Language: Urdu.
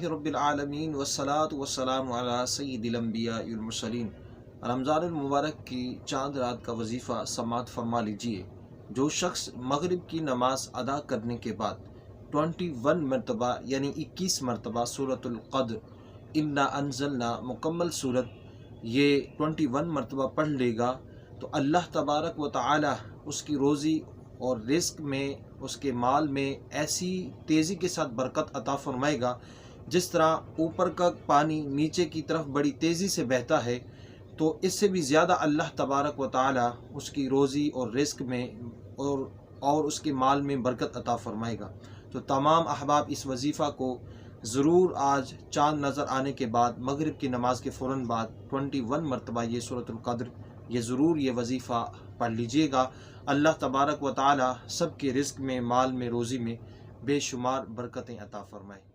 رب العالمین والصلاة والسلام علی سید الانبیاء والمرسلین۔ رمضان المبارک کی چاند رات کا وظیفہ سماعت فرما لیجئے۔ جو شخص مغرب کی نماز ادا کرنے کے بعد 21 مرتبہ یعنی 21 مرتبہ سورۃ القدر انا انزلنا مکمل صورت یہ 21 مرتبہ پڑھ لے گا تو اللہ تبارک و تعالی اس کی روزی اور رزق میں، اس کے مال میں ایسی تیزی کے ساتھ برکت عطا فرمائے گا، جس طرح اوپر کا پانی نیچے کی طرف بڑی تیزی سے بہتا ہے، تو اس سے بھی زیادہ اللہ تبارک و تعالی اس کی روزی اور رزق میں اور اس کے مال میں برکت عطا فرمائے گا۔ تو تمام احباب اس وظیفہ کو ضرور آج چاند نظر آنے کے بعد مغرب کی نماز کے فوراً بعد 21 مرتبہ یہ سورۃ القدر یہ ضرور یہ وظیفہ پڑھ لیجئے گا۔ اللہ تبارک و تعالی سب کے رزق میں، مال میں، روزی میں بے شمار برکتیں عطا فرمائے۔